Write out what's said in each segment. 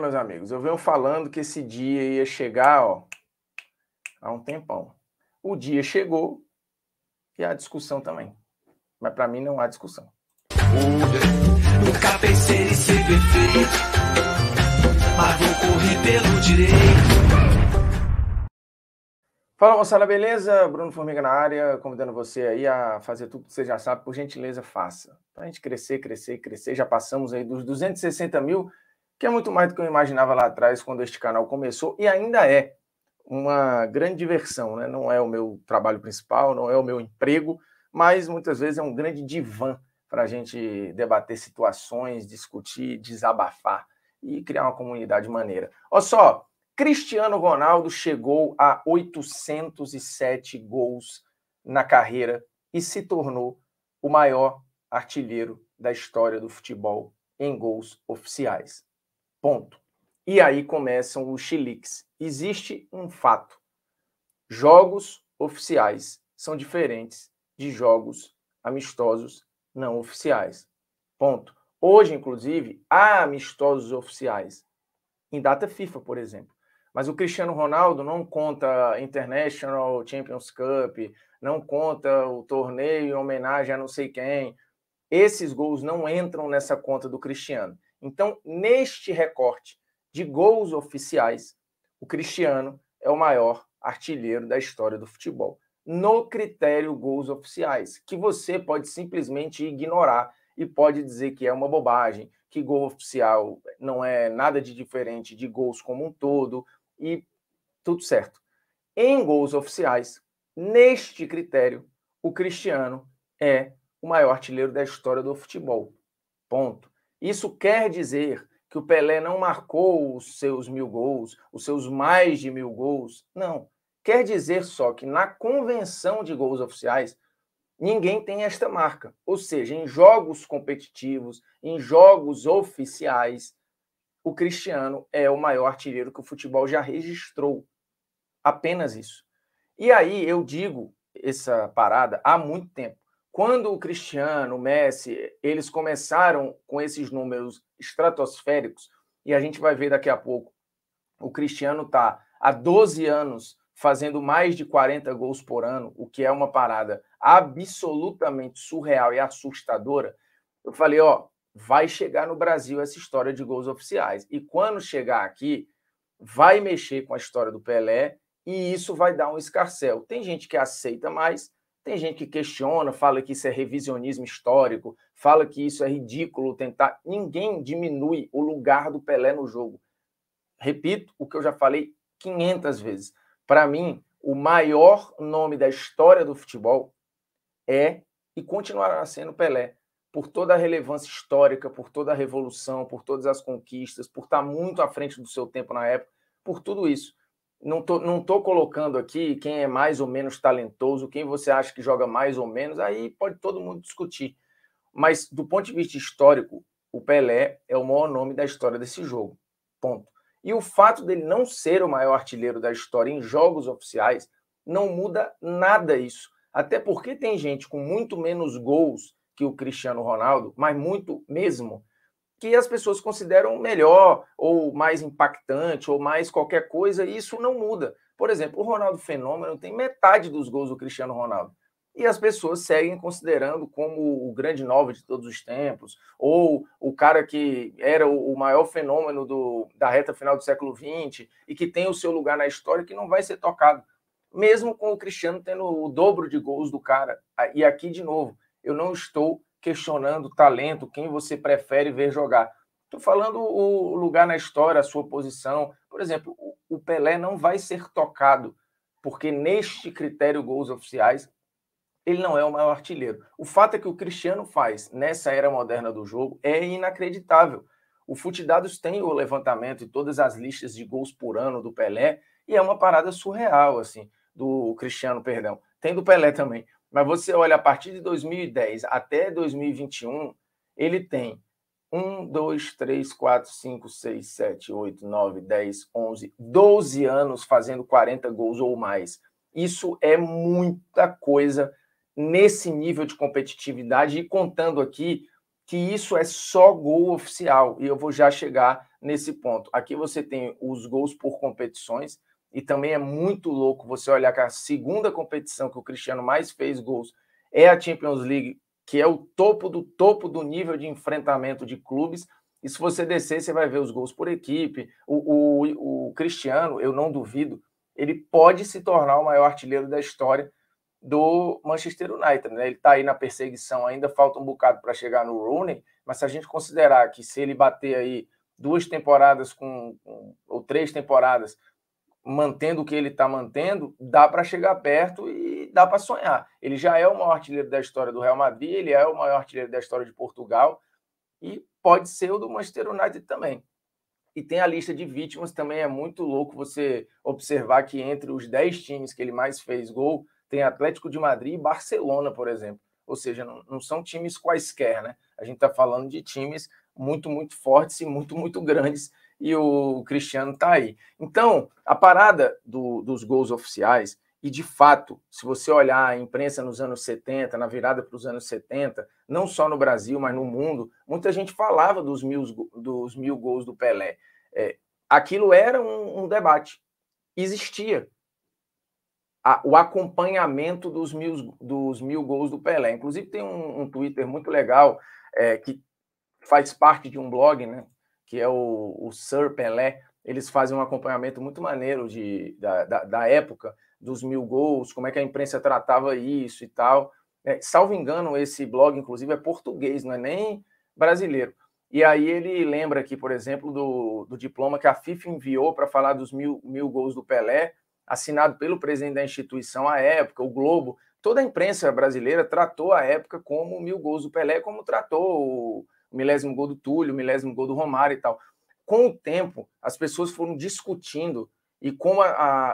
Meus amigos, eu venho falando que esse dia ia chegar, ó, há um tempão. O dia chegou e a discussão também. Mas para mim não há discussão. Nunca pensei em ser perfeito, mas vou correr pelo direito. Fala, moçada, beleza? Bruno Formiga na área, convidando você aí a fazer tudo que você já sabe, por gentileza, faça. Para a gente crescer, crescer, crescer. Já passamos aí dos 260 mil, que é muito mais do que eu imaginava lá atrás, quando este canal começou, e ainda é uma grande diversão, né? Não é o meu trabalho principal, não é o meu emprego, mas muitas vezes é um grande divã para a gente debater situações, discutir, desabafar e criar uma comunidade maneira. Olha só, Cristiano Ronaldo chegou a 807 gols na carreira e se tornou o maior artilheiro da história do futebol em gols oficiais. Ponto. E aí começam os chiliques. Existe um fato. Jogos oficiais são diferentes de jogos amistosos não oficiais. Ponto. Hoje, inclusive, há amistosos oficiais. Em data FIFA, por exemplo. Mas o Cristiano Ronaldo não conta International Champions Cup, não conta o torneio em homenagem a não sei quem. Esses gols não entram nessa conta do Cristiano. Então, neste recorte de gols oficiais, o Cristiano é o maior artilheiro da história do futebol. No critério gols oficiais, que você pode simplesmente ignorar e pode dizer que é uma bobagem, que gol oficial não é nada de diferente de gols como um todo, e tudo certo. Em gols oficiais, neste critério, o Cristiano é o maior artilheiro da história do futebol. Ponto. Isso quer dizer que o Pelé não marcou os seus 1000 gols, os seus mais de 1000 gols. Não. Quer dizer só que na convenção de gols oficiais, ninguém tem esta marca. Ou seja, em jogos competitivos, em jogos oficiais, o Cristiano é o maior artilheiro que o futebol já registrou. Apenas isso. E aí eu digo essa parada há muito tempo. Quando o Cristiano, o Messi, eles começaram com esses números estratosféricos, e a gente vai ver daqui a pouco, o Cristiano está há 12 anos fazendo mais de 40 gols por ano, o que é uma parada absolutamente surreal e assustadora. Eu falei, ó, vai chegar no Brasil essa história de gols oficiais. E quando chegar aqui, vai mexer com a história do Pelé e isso vai dar um escarcéu. Tem gente que aceita mais, tem gente que questiona, fala que isso é revisionismo histórico, fala que isso é ridículo tentar. Ninguém diminui o lugar do Pelé no jogo. Repito o que eu já falei 500 vezes. Para mim, o maior nome da história do futebol é e continuará sendo Pelé, por toda a relevância histórica, por toda a revolução, por todas as conquistas, por estar muito à frente do seu tempo na época, por tudo isso. Não tô colocando aqui quem é mais ou menos talentoso, quem você acha que joga mais ou menos, aí pode todo mundo discutir. Mas, do ponto de vista histórico, o Pelé é o maior nome da história desse jogo. Ponto. E o fato dele não ser o maior artilheiro da história em jogos oficiais não muda nada isso. Até porque tem gente com muito menos gols que o Cristiano Ronaldo, mas muito mesmo, que as pessoas consideram melhor, ou mais impactante, ou mais qualquer coisa, e isso não muda. Por exemplo, o Ronaldo Fenômeno tem metade dos gols do Cristiano Ronaldo. E as pessoas seguem considerando como o grande nove de todos os tempos, ou o cara que era o maior fenômeno da reta final do século XX e que tem o seu lugar na história que não vai ser tocado. Mesmo com o Cristiano tendo o dobro de gols do cara. E aqui, de novo, eu não estou questionando o talento, quem você prefere ver jogar. Estou falando o lugar na história, a sua posição. Por exemplo, o Pelé não vai ser tocado, porque neste critério gols oficiais, ele não é o maior artilheiro. O fato é que o Cristiano faz nessa era moderna do jogo é inacreditável. O Futidados tem o levantamento e todas as listas de gols por ano do Pelé, e é uma parada surreal, assim, do Cristiano, perdão. Tem do Pelé também. Mas você olha, a partir de 2010 até 2021, ele tem 1, 2, 3, 4, 5, 6, 7, 8, 9, 10, 11, 12 anos fazendo 40 gols ou mais. Isso é muita coisa nesse nível de competitividade, e contando aqui que isso é só gol oficial, e eu vou já chegar nesse ponto. Aqui você tem os gols por competições, e também é muito louco você olhar que a segunda competição que o Cristiano mais fez gols é a Champions League, que é o topo do nível de enfrentamento de clubes, e se você descer, você vai ver os gols por equipe. O Cristiano, eu não duvido, ele pode se tornar o maior artilheiro da história do Manchester United, né? Ele está aí na perseguição, ainda falta um bocado para chegar no Rooney, mas se a gente considerar que se ele bater aí 2 temporadas ou 3 temporadas mantendo o que ele está mantendo, dá para chegar perto e dá para sonhar. Ele já é o maior artilheiro da história do Real Madrid, ele é o maior artilheiro da história de Portugal e pode ser o do Manchester United também. E tem a lista de vítimas, também é muito louco você observar que entre os 10 times que ele mais fez gol, tem Atlético de Madrid e Barcelona, por exemplo. Ou seja, não são times quaisquer, né? A gente está falando de times muito, muito fortes e muito, muito grandes, e o Cristiano está aí. Então, a parada dos gols oficiais, e de fato, se você olhar a imprensa nos anos 70, na virada para os anos 70, não só no Brasil, mas no mundo, muita gente falava dos mil gols do Pelé. Aquilo era um debate. Existia o acompanhamento dos mil gols do Pelé. Inclusive, tem um Twitter muito legal que faz parte de um blog, né, que é o Sir Pelé. Eles fazem um acompanhamento muito maneiro da época dos 1000 gols, como é que a imprensa tratava isso e tal. Salvo engano, esse blog, inclusive, é português, não é nem brasileiro. E aí ele lembra aqui, por exemplo, do diploma que a FIFA enviou para falar dos mil gols do Pelé, assinado pelo presidente da instituição à época, o Globo. Toda a imprensa brasileira tratou a época como 1000 gols do Pelé, como tratou o milésimo gol do Túlio, o milésimo gol do Romário e tal. Com o tempo, as pessoas foram discutindo, e como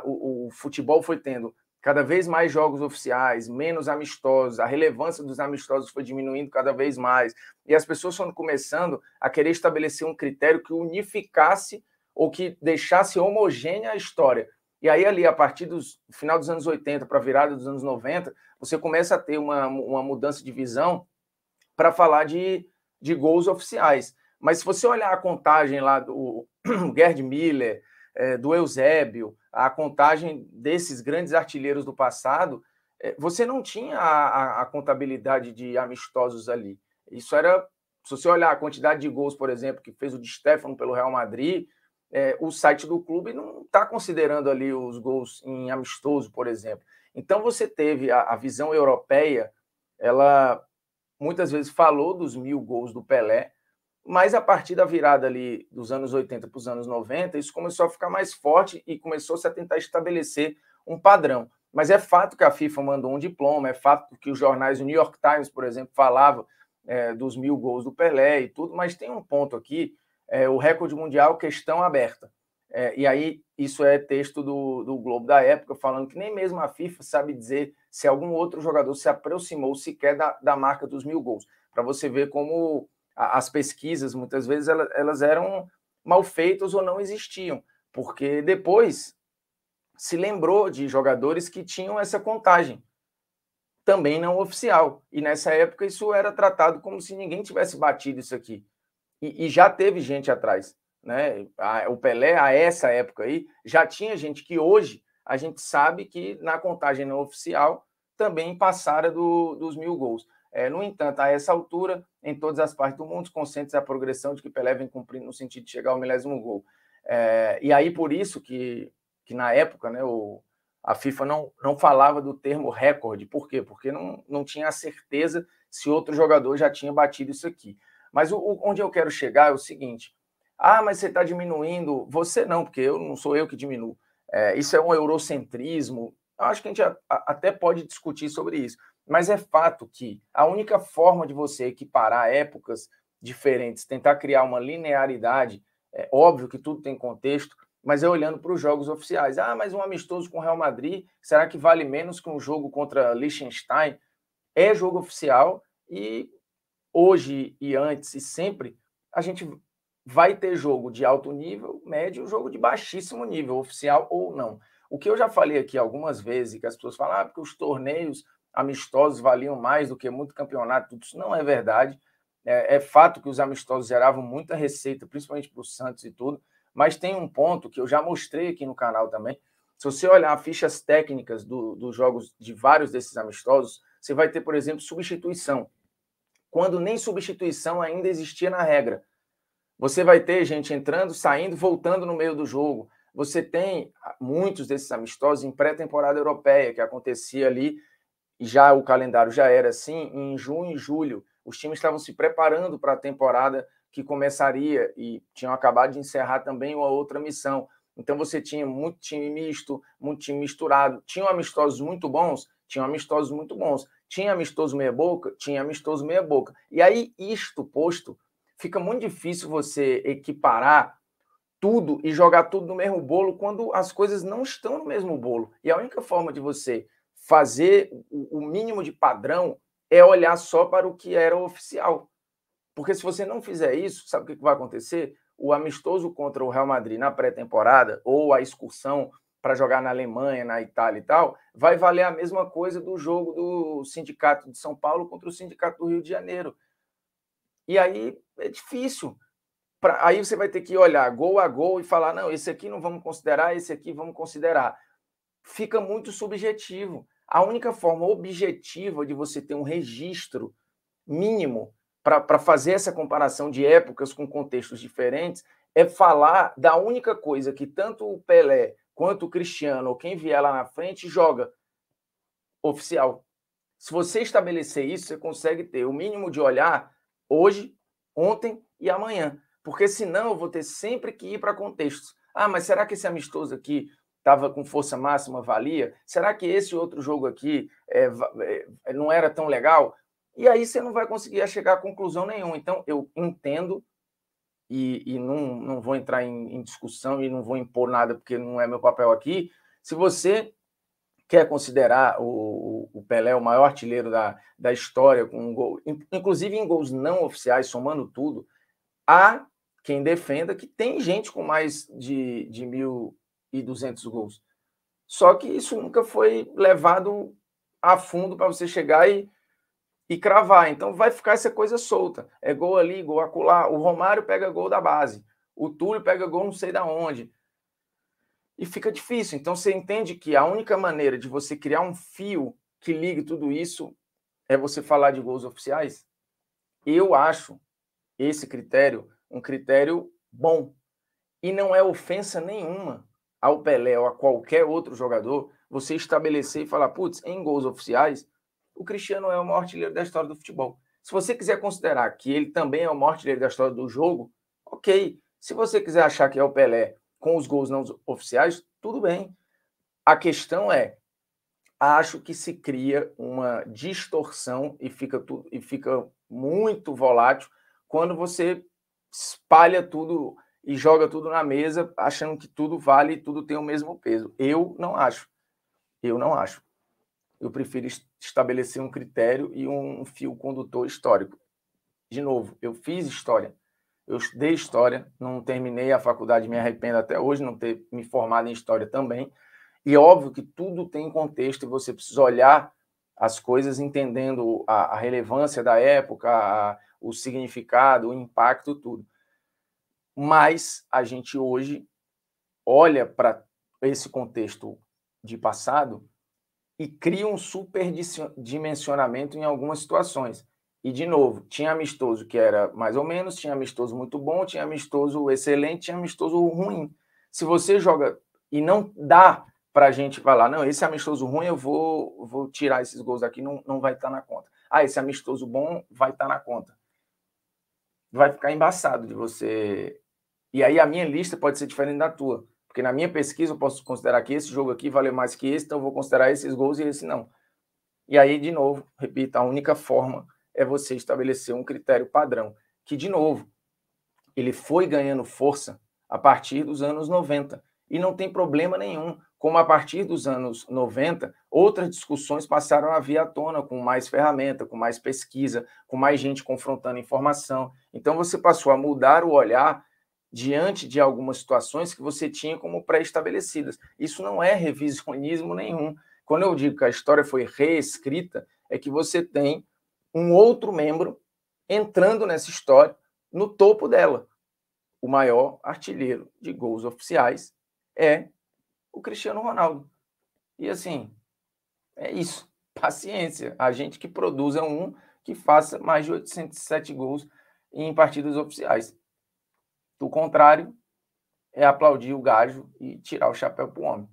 o futebol foi tendo cada vez mais jogos oficiais, menos amistosos, a relevância dos amistosos foi diminuindo cada vez mais, e as pessoas foram começando a querer estabelecer um critério que unificasse ou que deixasse homogênea a história. E aí, ali, a partir do final dos anos 80 para a virada dos anos 90, você começa a ter uma mudança de visão para falar de gols oficiais. Mas se você olhar a contagem lá do Gerd Müller, do Eusébio, a contagem desses grandes artilheiros do passado, você não tinha a contabilidade de amistosos ali. Isso era, se você olhar a quantidade de gols, por exemplo, que fez o Di Stéfano pelo Real Madrid, o site do clube não está considerando ali os gols em amistoso, por exemplo. Então você teve a visão europeia, ela muitas vezes falou dos 1000 gols do Pelé, mas a partir da virada ali dos anos 80 para os anos 90, isso começou a ficar mais forte e começou-se a tentar estabelecer um padrão. Mas é fato que a FIFA mandou um diploma, é fato que os jornais, o New York Times, por exemplo, falava dos 1000 gols do Pelé e tudo, mas tem um ponto aqui, o recorde mundial, questão aberta. E aí, isso é texto do Globo da época, falando que nem mesmo a FIFA sabe dizer se algum outro jogador se aproximou sequer da marca dos 1000 gols. Para você ver como as pesquisas, muitas vezes, elas eram mal feitas ou não existiam, porque depois se lembrou de jogadores que tinham essa contagem, também não oficial. E nessa época isso era tratado como se ninguém tivesse batido isso aqui. E já teve gente atrás, né? O Pelé, a essa época aí, já tinha gente que hoje a gente sabe que na contagem não oficial também passara dos 1000 gols. No entanto, a essa altura, em todas as partes do mundo, conscientes a progressão de que Pelé vem cumprindo no sentido de chegar ao milésimo gol. E aí, por isso que na época, né, a FIFA não falava do termo recorde. Por quê? Porque não tinha a certeza se outro jogador já tinha batido isso aqui. Mas onde eu quero chegar é o seguinte: mas você está diminuindo. Você não, porque não sou eu que diminuo. Isso é um eurocentrismo. Eu acho que a gente até pode discutir sobre isso. Mas é fato que a única forma de você equiparar épocas diferentes, tentar criar uma linearidade, é óbvio que tudo tem contexto, mas é olhando para os jogos oficiais. Mas um amistoso com o Real Madrid, será que vale menos que um jogo contra Liechtenstein? É jogo oficial e hoje e antes e sempre a gente vai ter jogo de alto nível, médio, jogo de baixíssimo nível, oficial ou não. O que eu já falei aqui algumas vezes, que as pessoas falam, porque os torneios amistosos valiam mais do que muito campeonato, tudo isso não é verdade. É fato que os amistosos geravam muita receita, principalmente para o Santos e tudo, mas tem um ponto que eu já mostrei aqui no canal também. Se você olhar fichas técnicas dos jogos de vários desses amistosos, você vai ter, por exemplo, substituição, quando nem substituição ainda existia na regra. Você vai ter gente entrando, saindo, voltando no meio do jogo. Você tem muitos desses amistosos em pré-temporada europeia, que acontecia ali, e já o calendário já era assim, em junho e julho. Os times estavam se preparando para a temporada que começaria e tinham acabado de encerrar também uma outra missão. Então você tinha muito time misto, muito time misturado. Tinham amistosos muito bons? Tinham amistosos muito bons. Tinha amistoso meia-boca? Tinha amistoso meia-boca. E aí, isto posto, fica muito difícil você equiparar tudo e jogar tudo no mesmo bolo quando as coisas não estão no mesmo bolo. E a única forma de você fazer o mínimo de padrão é olhar só para o que era oficial. Porque se você não fizer isso, sabe o que vai acontecer? O amistoso contra o Real Madrid na pré-temporada ou a excursão para jogar na Alemanha, na Itália e tal, vai valer a mesma coisa do jogo do Sindicato de São Paulo contra o Sindicato do Rio de Janeiro. E aí é difícil. Aí você vai ter que olhar gol a gol e falar, não, esse aqui não vamos considerar, esse aqui vamos considerar. Fica muito subjetivo. A única forma objetiva de você ter um registro mínimo para fazer essa comparação de épocas com contextos diferentes é falar da única coisa que tanto o Pelé quanto o Cristiano ou quem vier lá na frente joga, oficial. Se você estabelecer isso, você consegue ter o mínimo de olhar hoje, ontem e amanhã. Porque senão eu vou ter sempre que ir para contextos. Ah, mas será que esse amistoso aqui estava com força máxima, valia? Será que esse outro jogo aqui não era tão legal? E aí você não vai conseguir chegar a conclusão nenhuma. Então, eu entendo e não vou entrar em discussão e não vou impor nada, porque não é meu papel aqui. Se você quer considerar o Pelé o maior artilheiro da história, com um gol, inclusive em gols não oficiais, somando tudo, há quem defenda que tem gente com mais de 1.200 gols. Só que isso nunca foi levado a fundo para você chegar e cravar. Então vai ficar essa coisa solta. É gol ali, gol acolá. O Romário pega gol da base. O Túlio pega gol não sei da onde. E fica difícil. Então você entende que a única maneira de você criar um fio que ligue tudo isso é você falar de gols oficiais. Eu acho esse critério um critério bom. E não é ofensa nenhuma ao Pelé ou a qualquer outro jogador você estabelecer e falar, putz, em gols oficiais, o Cristiano é o maior artilheiro da história do futebol. Se você quiser considerar que ele também é o maior artilheiro da história do jogo, ok. Se você quiser achar que é o Pelé com os gols não oficiais, tudo bem. A questão é, acho que se cria uma distorção e fica muito volátil quando você espalha tudo e joga tudo na mesa, achando que tudo vale e tudo tem o mesmo peso. Eu não acho. Eu prefiro estabelecer um critério e um fio condutor histórico. De novo, eu fiz história. Eu estudei história, não terminei a faculdade, me arrependo até hoje não ter me formado em história também. E é óbvio que tudo tem contexto e você precisa olhar as coisas entendendo a relevância da época, o significado, o impacto, tudo. Mas a gente hoje olha para esse contexto de passado e cria um superdimensionamento em algumas situações. E, de novo, tinha amistoso que era mais ou menos, tinha amistoso muito bom, tinha amistoso excelente, tinha amistoso ruim. Se você joga e não dá para a gente falar, não, esse amistoso ruim eu vou tirar esses gols aqui, não vai estar na conta. Ah, esse amistoso bom vai estar na conta. Vai ficar embaçado de você... E aí a minha lista pode ser diferente da tua. Porque na minha pesquisa eu posso considerar que esse jogo aqui valeu mais que esse, então eu vou considerar esses gols e esse não. E aí, de novo, repito, a única forma é você estabelecer um critério padrão, que, de novo, ele foi ganhando força a partir dos anos 90. E não tem problema nenhum, como a partir dos anos 90, outras discussões passaram a vir à tona com mais ferramenta, com mais pesquisa, com mais gente confrontando informação. Então você passou a mudar o olhar diante de algumas situações que você tinha como pré-estabelecidas. Isso não é revisionismo nenhum. Quando eu digo que a história foi reescrita, é que você tem um outro membro entrando nessa história no topo dela. O maior artilheiro de gols oficiais é o Cristiano Ronaldo. E assim, é isso. Paciência. A gente que produz é um que faça mais de 807 gols em partidas oficiais. Do contrário, é aplaudir o gajo e tirar o chapéu para o homem.